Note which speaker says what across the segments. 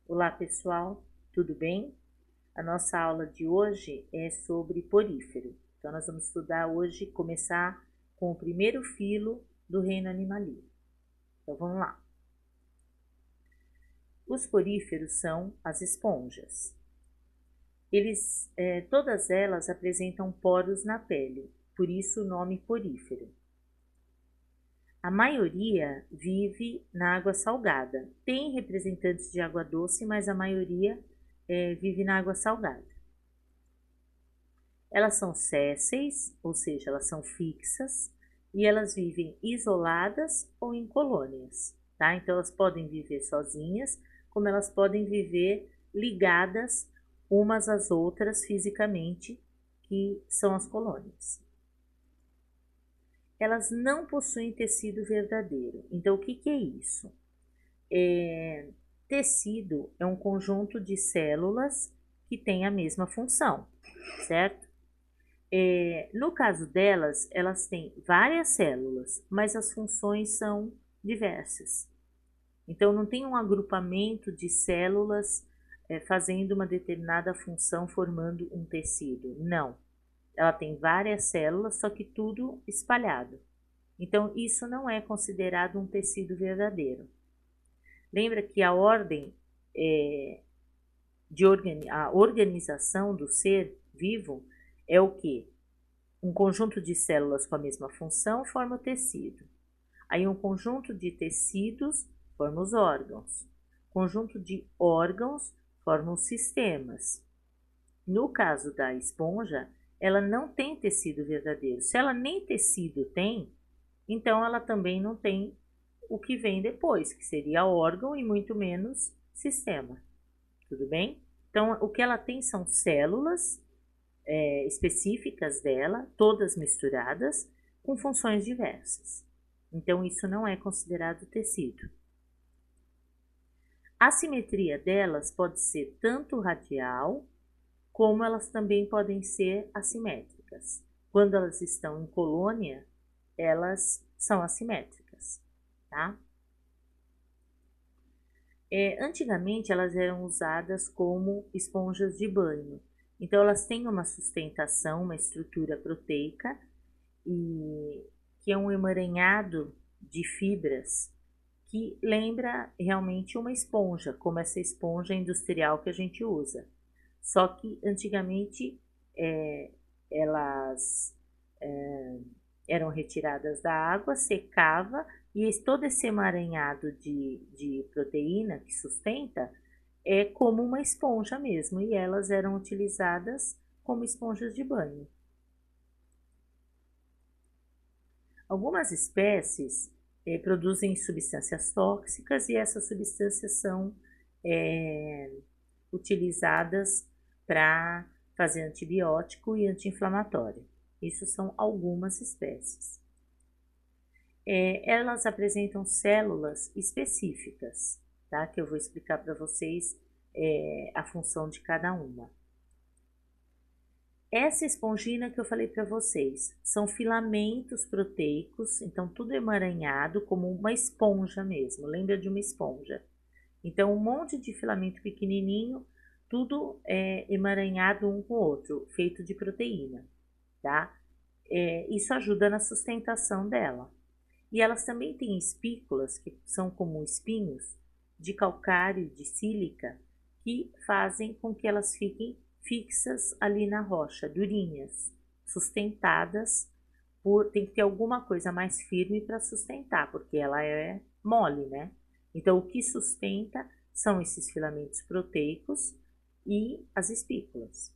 Speaker 1: Olá pessoal, tudo bem? A nossa aula de hoje é sobre porífero. Então, nós vamos estudar hoje, começar com o primeiro filo do reino animalino. Então, vamos lá. Os poríferos são as esponjas. Todas elas apresentam poros na pele, por isso o nome porífero. A maioria vive na água salgada. Tem representantes de água doce, mas a maioria vive na água salgada. Elas são sésseis, ou seja, elas são fixas, e elas vivem isoladas ou em colônias, tá? Então, elas podem viver sozinhas, como elas podem viver ligadas umas às outras fisicamente, que são as colônias. Elas não possuem tecido verdadeiro. Então, o que é isso? Tecido é um conjunto de células que tem a mesma função, certo? No caso delas, elas têm várias células, mas as funções são diversas. Então, não tem um agrupamento de células fazendo uma determinada função, formando um tecido. Não. Ela tem várias células, só que tudo espalhado. Então, isso não é considerado um tecido verdadeiro. Lembra que a ordem a organização do ser vivo é o que? Um conjunto de células com a mesma função forma o tecido. Aí um conjunto de tecidos forma os órgãos. Conjunto de órgãos formam os sistemas. No caso da esponja, ela não tem tecido verdadeiro. Se ela nem tecido tem, então ela também não tem o que vem depois, que seria órgão e muito menos sistema. Tudo bem? Então, o que ela tem são células específicas dela, todas misturadas, com funções diversas. Então, isso não é considerado tecido. A simetria delas pode ser tanto radial, como elas também podem ser assimétricas. Quando elas estão em colônia, elas são assimétricas, tá? Antigamente, elas eram usadas como esponjas de banho. Então, elas têm uma sustentação, uma estrutura proteica, e que é um emaranhado de fibras que lembra realmente uma esponja, como essa esponja industrial que a gente usa. Só que antigamente elas eram retiradas da água, secava e todo esse emaranhado de proteína que sustenta é como uma esponja mesmo, e elas eram utilizadas como esponjas de banho. Algumas espécies produzem substâncias tóxicas e essas substâncias são utilizadas para fazer antibiótico e anti-inflamatório. Isso são algumas espécies. Elas apresentam células específicas, tá? Que eu vou explicar para vocês a função de cada uma. Essa esponjina que eu falei para vocês são filamentos proteicos, então tudo emaranhado como uma esponja mesmo, lembra de uma esponja. Então, um monte de filamento pequenininho, tudo emaranhado um com o outro, feito de proteína, tá? Isso ajuda na sustentação dela. E elas também têm espículas, que são como espinhos, de calcário, de sílica, que fazem com que elas fiquem fixas ali na rocha, durinhas, sustentadas tem que ter alguma coisa mais firme para sustentar, porque ela é mole, né? Então, o que sustenta são esses filamentos proteicos e as espículas.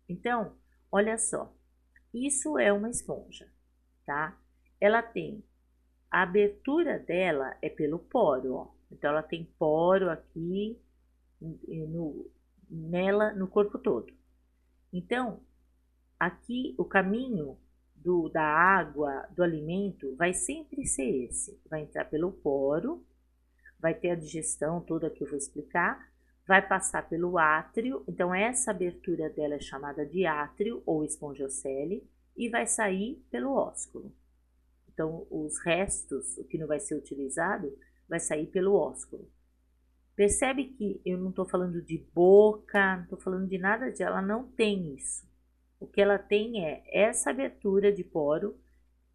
Speaker 1: Então, olha só, isso é uma esponja, tá? Ela tem, a abertura dela é pelo poro, ó. Então, ela tem poro aqui nela, no corpo todo. Então, aqui o caminho da água, do alimento, vai sempre ser esse. Vai entrar pelo poro, vai ter a digestão toda que eu vou explicar, vai passar pelo átrio, então essa abertura dela é chamada de átrio ou espongiocele, e vai sair pelo ósculo. Então, os restos, o que não vai ser utilizado, vai sair pelo ósculo. Percebe que eu não estou falando de boca, não estou falando de nada de ela não tem isso. O que ela tem é essa abertura de poro,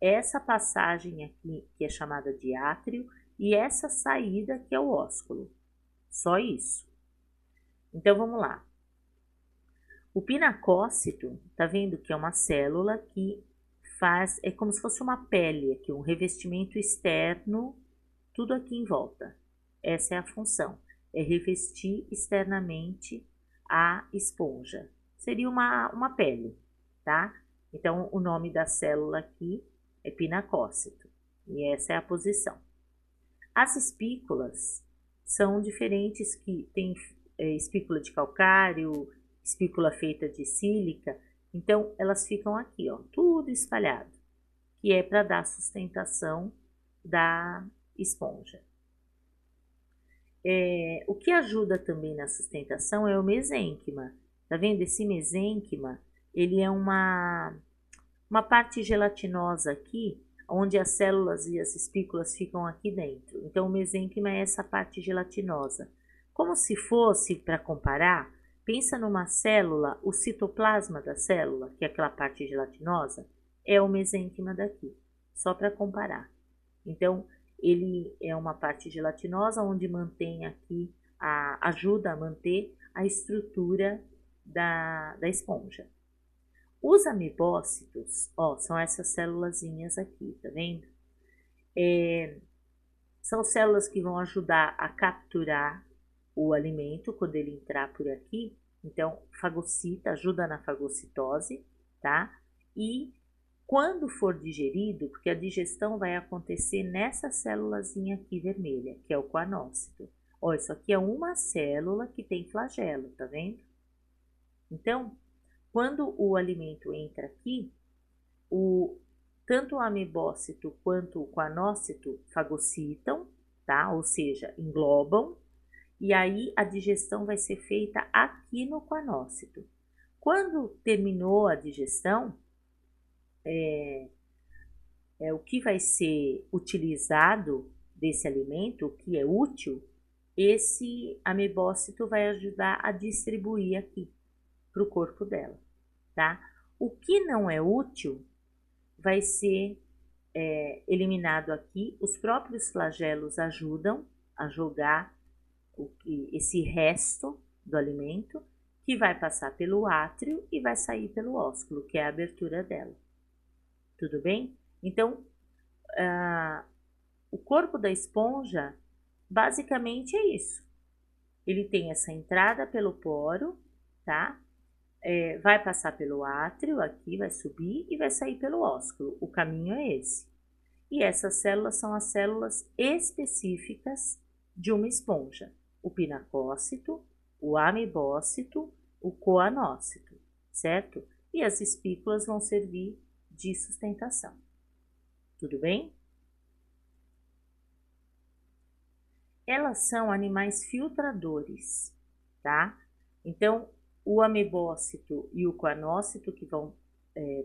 Speaker 1: essa passagem aqui que é chamada de átrio e essa saída que é o ósculo. Só isso. Então vamos lá. O pinacócito, tá vendo que é uma célula que faz, é como se fosse uma pele aqui, um revestimento externo, tudo aqui em volta. Essa é a função, é revestir externamente a esponja. Seria uma pele, tá? Então, o nome da célula aqui é pinacócito, e essa é a posição. As espículas são diferentes, que tem espícula de calcário, espícula feita de sílica, então elas ficam aqui, ó, tudo espalhado, que é para dar sustentação da esponja. O que ajuda também na sustentação é o mesênquima. Tá vendo? Esse mesênquima, ele é uma parte gelatinosa aqui, onde as células e as espículas ficam aqui dentro. Então, o mesênquima é essa parte gelatinosa. Como se fosse, para comparar, pensa numa célula, o citoplasma da célula, que é aquela parte gelatinosa, é o mesênquima daqui, só para comparar. Então, ele é uma parte gelatinosa onde mantém aqui, ajuda a manter a estrutura da esponja. Os amebócitos, ó, são essas célulazinhas aqui, tá vendo? São células que vão ajudar a capturar o alimento quando ele entrar por aqui. Então, fagocita, ajuda na fagocitose, tá? E quando for digerido, porque a digestão vai acontecer nessa célulazinha aqui vermelha, que é o coanócito. Ó, isso aqui é uma célula que tem flagelo, tá vendo? Então, quando o alimento entra aqui, tanto o amebócito quanto o coanócito fagocitam, tá? Ou seja, englobam, e aí a digestão vai ser feita aqui no coanócito. Quando terminou a digestão, o que vai ser utilizado desse alimento, o que é útil, esse amebócito vai ajudar a distribuir aqui para o corpo dela, tá? O que não é útil vai ser eliminado aqui. Os próprios flagelos ajudam a jogar esse resto do alimento, que vai passar pelo átrio e vai sair pelo ósculo, que é a abertura dela. Tudo bem? Então, o corpo da esponja basicamente é isso. Ele tem essa entrada pelo poro, tá? Vai passar pelo átrio, aqui vai subir e vai sair pelo ósculo. O caminho é esse. E essas células são as células específicas de uma esponja. O pinacócito, o amebócito, o coanócito, certo? E as espículas vão servir de sustentação. Tudo bem? Elas são animais filtradores, tá? Então, o amebócito e o coanócito, que vão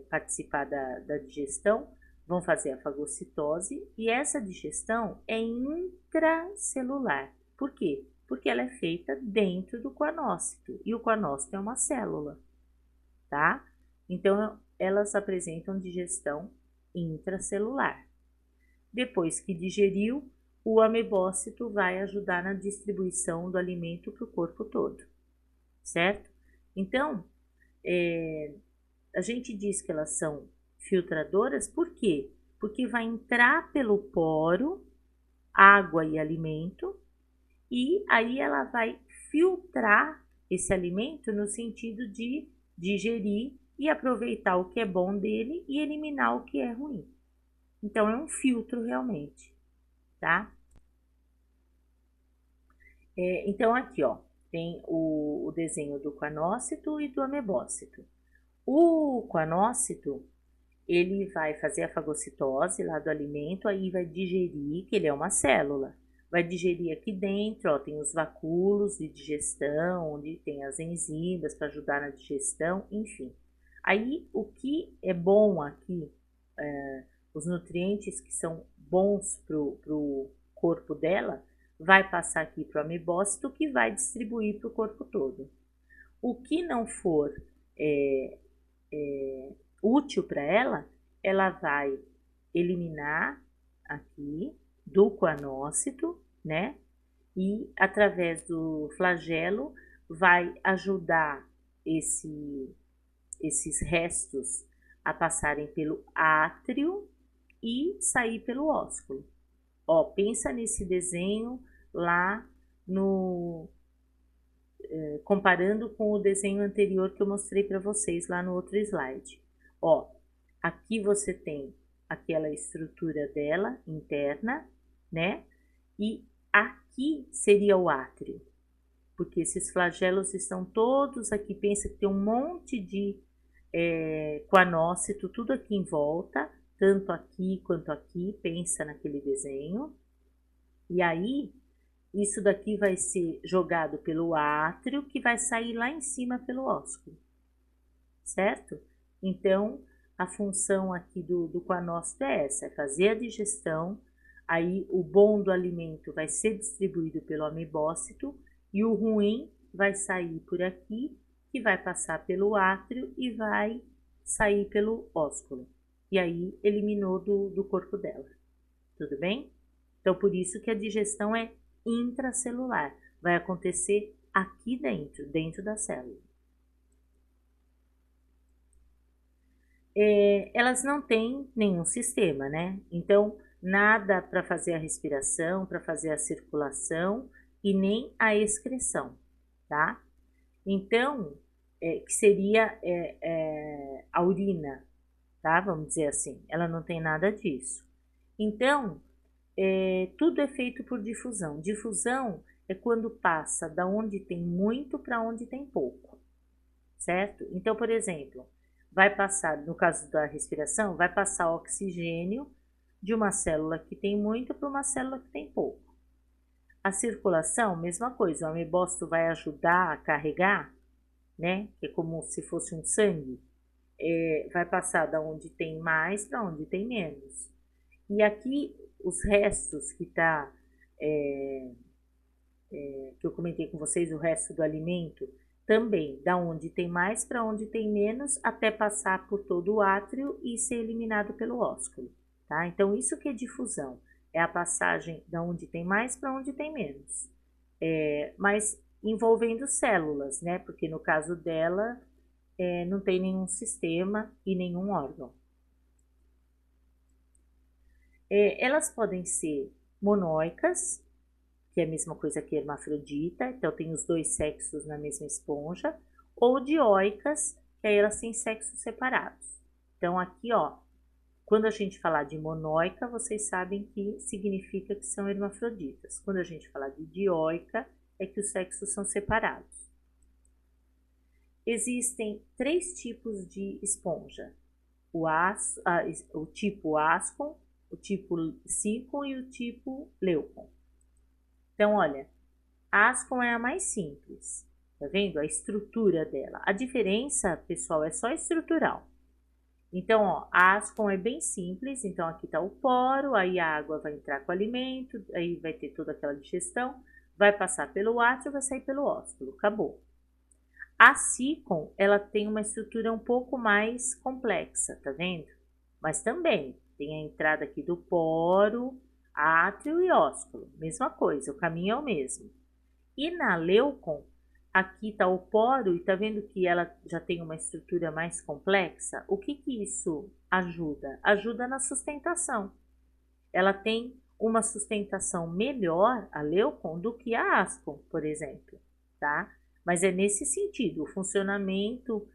Speaker 1: participar da digestão, vão fazer a fagocitose, e essa digestão é intracelular. Por quê? Porque ela é feita dentro do coanócito, e o coanócito é uma célula, tá? Então, elas apresentam digestão intracelular. Depois que digeriu, o amebócito vai ajudar na distribuição do alimento para o corpo todo, certo? Então, a gente diz que elas são filtradoras, por quê? Porque vai entrar pelo poro água e alimento, e aí ela vai filtrar esse alimento no sentido de digerir e aproveitar o que é bom dele e eliminar o que é ruim. Então, é um filtro realmente, tá? Então, aqui, ó, tem o desenho do coanócito e do amebócito. O coanócito, ele vai fazer a fagocitose lá do alimento, aí vai digerir, que ele é uma célula. Vai digerir aqui dentro, ó, tem os vacúolos de digestão, onde tem as enzimas para ajudar na digestão, enfim. Aí, o que é bom aqui, os nutrientes que são bons para o corpo dela, vai passar aqui para o amebócito, que vai distribuir para o corpo todo. O que não for útil para ela, ela vai eliminar aqui do coanócito, né? E através do flagelo vai ajudar esses restos a passarem pelo átrio e sair pelo ósculo. Ó, pensa nesse desenho lá no comparando com o desenho anterior que eu mostrei para vocês lá no outro slide. Ó, aqui você tem aquela estrutura dela interna, né? E aqui seria o átrio, porque esses flagelos estão todos aqui. Pensa que tem um monte de coanócito, tudo aqui em volta, tanto aqui quanto aqui. Pensa naquele desenho. E aí, isso daqui vai ser jogado pelo átrio, que vai sair lá em cima pelo ósculo, certo? Então, a função aqui do coanócito é essa, é fazer a digestão. Aí, o bom do alimento vai ser distribuído pelo amebócito e o ruim vai sair por aqui, que vai passar pelo átrio e vai sair pelo ósculo. E aí, eliminou do corpo dela. Tudo bem? Então, por isso que a digestão é intracelular. Vai acontecer aqui dentro da célula. Elas não têm nenhum sistema, né? Então, nada para fazer a respiração, para fazer a circulação e nem a excreção, tá? Então, que seria a urina, tá? Vamos dizer assim, ela não tem nada disso. Então, tudo é feito por difusão. Difusão é quando passa da onde tem muito para onde tem pouco, certo? Então, por exemplo, vai passar, no caso da respiração, vai passar oxigênio de uma célula que tem muito para uma célula que tem pouco. A circulação, mesma coisa, o amebócito vai ajudar a carregar, né? Que é como se fosse um sangue. Vai passar da onde tem mais para onde tem menos. E aqui os restos que tá que eu comentei com vocês, o resto do alimento, também da onde tem mais para onde tem menos, até passar por todo o átrio e ser eliminado pelo ósculo, tá? Então isso que é difusão, é a passagem da onde tem mais para onde tem menos, mas envolvendo células, né? Porque no caso dela não tem nenhum sistema e nenhum órgão. Elas podem ser monóicas, que é a mesma coisa que hermafrodita, então tem os dois sexos na mesma esponja, ou dioicas, que aí elas têm sexos separados. Então aqui, ó, quando a gente falar de monóica, vocês sabem que significa que são hermafroditas. Quando a gente falar de dioica, é que os sexos são separados. Existem 3 tipos de esponja: o tipo ascon, o tipo sicon e o tipo leucon. Então, olha, a ascon é a mais simples, tá vendo? A estrutura dela. A diferença, pessoal, é só estrutural. Então, ó, a ascon é bem simples. Então, aqui tá o poro, aí a água vai entrar com o alimento, aí vai ter toda aquela digestão, vai passar pelo átrio, vai sair pelo ósculo, acabou. A sicon, ela tem uma estrutura um pouco mais complexa, tá vendo? Mas também tem a entrada aqui do poro, átrio e ósculo, mesma coisa, o caminho é o mesmo. E na leucon, aqui tá o poro e tá vendo que ela já tem uma estrutura mais complexa? O que que isso ajuda? Ajuda na sustentação. Ela tem uma sustentação melhor, a leucon, do que a ascon, por exemplo, tá? Mas é nesse sentido, o funcionamento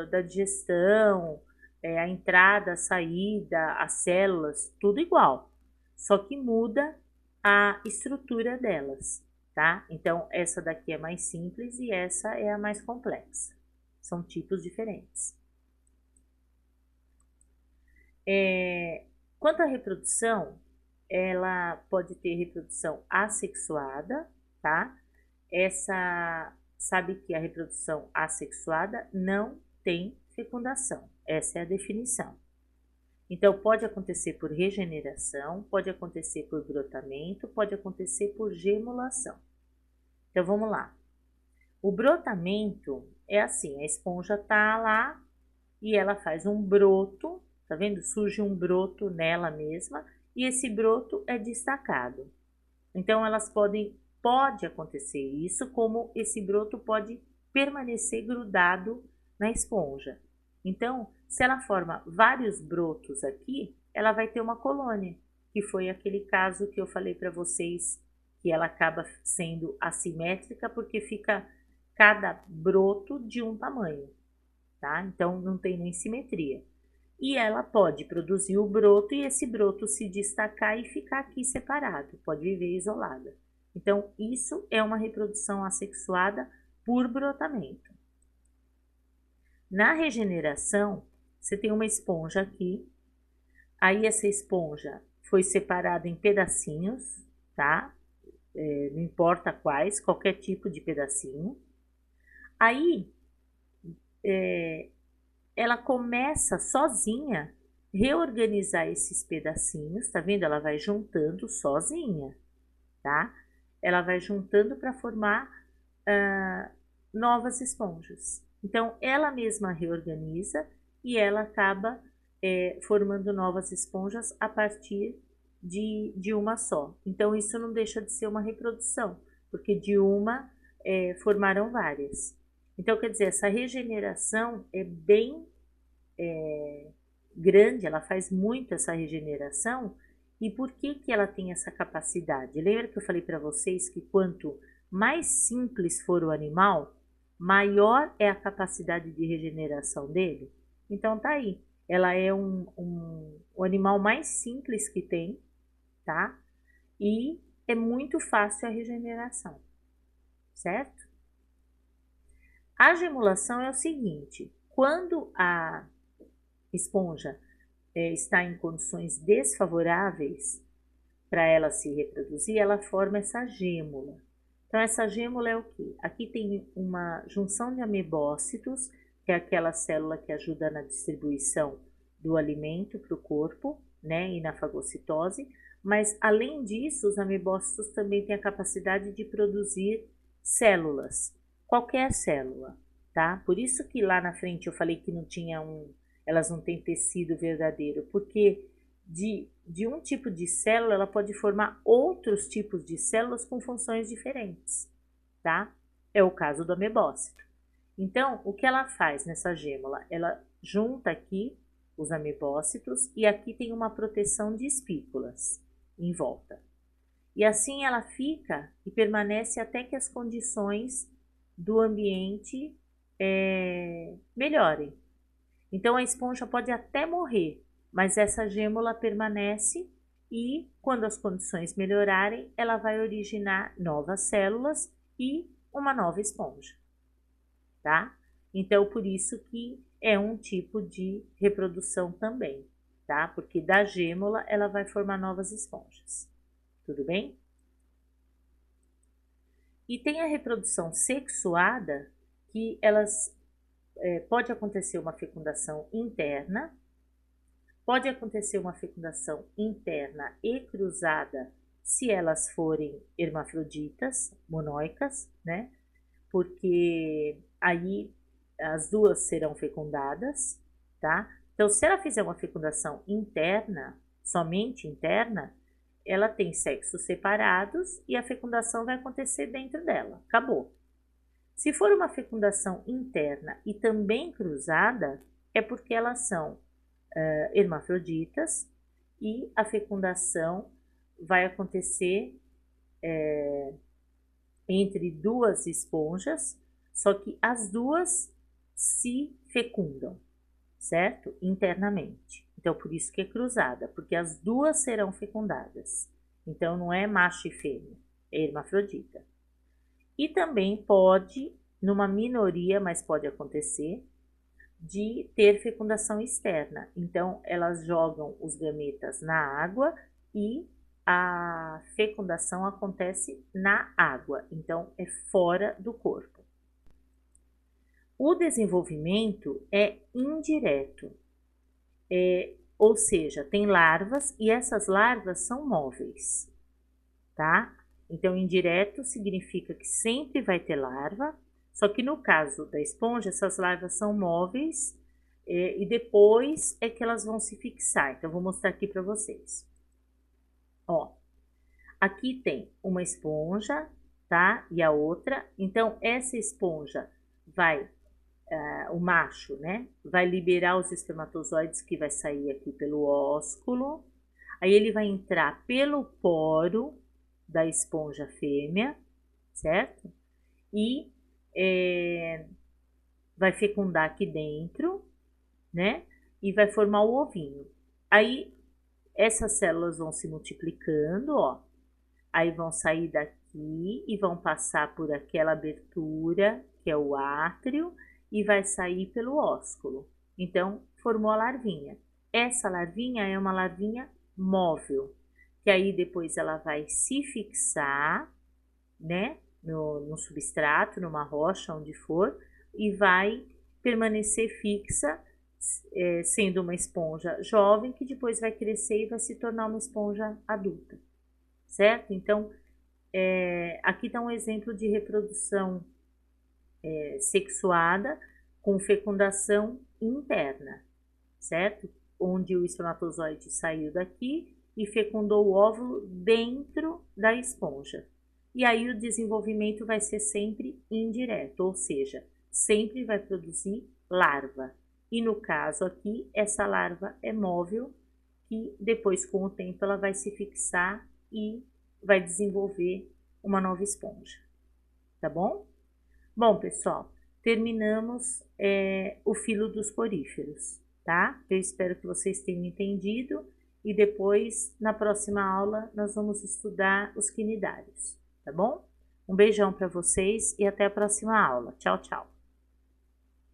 Speaker 1: da digestão, a entrada, a saída, as células, tudo igual. Só que muda a estrutura delas, tá? Então, essa daqui é mais simples e essa é a mais complexa. São tipos diferentes. Quanto à reprodução, ela pode ter reprodução assexuada, tá? Sabe que a reprodução assexuada não tem fecundação. Essa é a definição. Então, pode acontecer por regeneração, pode acontecer por brotamento, pode acontecer por gemulação. Então, vamos lá. O brotamento é assim, a esponja tá lá e ela faz um broto, tá vendo? Surge um broto nela mesma e esse broto é destacado. Então, pode acontecer isso, como esse broto pode permanecer grudado na esponja. Então, se ela forma vários brotos aqui, ela vai ter uma colônia, que foi aquele caso que eu falei para vocês, que ela acaba sendo assimétrica, porque fica cada broto de um tamanho, tá? Então, não tem nem simetria. E ela pode produzir o broto e esse broto se destacar e ficar aqui separado, pode viver isolada. Então, isso é uma reprodução assexuada por brotamento. Na regeneração, você tem uma esponja aqui, aí essa esponja foi separada em pedacinhos, tá? Não importa quais, qualquer tipo de pedacinho. Aí, ela começa sozinha reorganizar esses pedacinhos, tá vendo? Ela vai juntando sozinha, tá? Ela vai juntando para formar novas esponjas. Então, ela mesma reorganiza e ela acaba formando novas esponjas a partir de uma só. Então, isso não deixa de ser uma reprodução, porque de uma formaram várias. Então, quer dizer, essa regeneração é bem grande, ela faz muito essa regeneração. E por que ela tem essa capacidade? Lembra que eu falei para vocês que quanto mais simples for o animal, maior é a capacidade de regeneração dele? Então tá aí, ela é o animal mais simples que tem, tá? E é muito fácil a regeneração, certo? A gemulação é o seguinte, quando a esponja está em condições desfavoráveis para ela se reproduzir, ela forma essa gêmula. Então, essa gêmula é o quê? Aqui tem uma junção de amebócitos, que é aquela célula que ajuda na distribuição do alimento para o corpo, né, e na fagocitose, mas além disso, os amebócitos também têm a capacidade de produzir células, qualquer célula, tá? Por isso que lá na frente eu falei que não tinha elas não têm tecido verdadeiro, porque de um tipo de célula ela pode formar outros tipos de células com funções diferentes, tá? É o caso do amebócito. Então, o que ela faz nessa gêmula? Ela junta aqui os amebócitos e aqui tem uma proteção de espículas em volta. E assim ela fica e permanece até que as condições do ambiente melhorem. Então, a esponja pode até morrer, mas essa gêmula permanece e, quando as condições melhorarem, ela vai originar novas células e uma nova esponja, tá? Então, por isso que é um tipo de reprodução também, tá? Porque da gêmula ela vai formar novas esponjas, tudo bem? E tem a reprodução sexuada, que pode acontecer uma fecundação interna, pode acontecer uma fecundação interna e cruzada se elas forem hermafroditas, monóicas, né? Porque aí as duas serão fecundadas, tá? Então, se ela fizer uma fecundação interna, somente interna, ela tem sexos separados e a fecundação vai acontecer dentro dela, acabou. Se for uma fecundação interna e também cruzada, é porque elas são hermafroditas e a fecundação vai acontecer entre duas esponjas, só que as duas se fecundam, certo? Internamente. Então, por isso que é cruzada, porque as duas serão fecundadas. Então, não é macho e fêmea, é hermafrodita. E também pode, numa minoria, mas pode acontecer, de ter fecundação externa. Então, elas jogam os gametas na água e a fecundação acontece na água. Então, é fora do corpo. O desenvolvimento é indireto. Ou seja, tem larvas e essas larvas são móveis, tá? Então, indireto significa que sempre vai ter larva, só que no caso da esponja, essas larvas são móveis e depois é que elas vão se fixar. Então, eu vou mostrar aqui para vocês. Ó, aqui tem uma esponja, tá? E a outra. Então, essa esponja vai, o macho, né? Vai liberar os espermatozoides que vai sair aqui pelo ósculo. Aí ele vai entrar pelo poro da esponja fêmea, certo? E vai fecundar aqui dentro, né? E vai formar o ovinho. Aí essas células vão se multiplicando, ó. Aí vão sair daqui e vão passar por aquela abertura, que é o átrio, e vai sair pelo ósculo. Então, formou a larvinha. Essa larvinha é uma larvinha móvel, que aí depois ela vai se fixar, né, no substrato, numa rocha, onde for, e vai permanecer fixa, sendo uma esponja jovem, que depois vai crescer e vai se tornar uma esponja adulta, certo? Então, aqui está um exemplo de reprodução sexuada com fecundação interna, certo? Onde o espermatozoide saiu daqui e fecundou o óvulo dentro da esponja. E aí o desenvolvimento vai ser sempre indireto, ou seja, sempre vai produzir larva. E no caso aqui, essa larva é móvel, que depois com o tempo ela vai se fixar e vai desenvolver uma nova esponja, tá bom? Bom, pessoal, terminamos o filo dos poríferos, tá? Eu espero que vocês tenham entendido e depois, na próxima aula, nós vamos estudar os quinidários, tá bom? Um beijão para vocês e até a próxima aula. Tchau, tchau!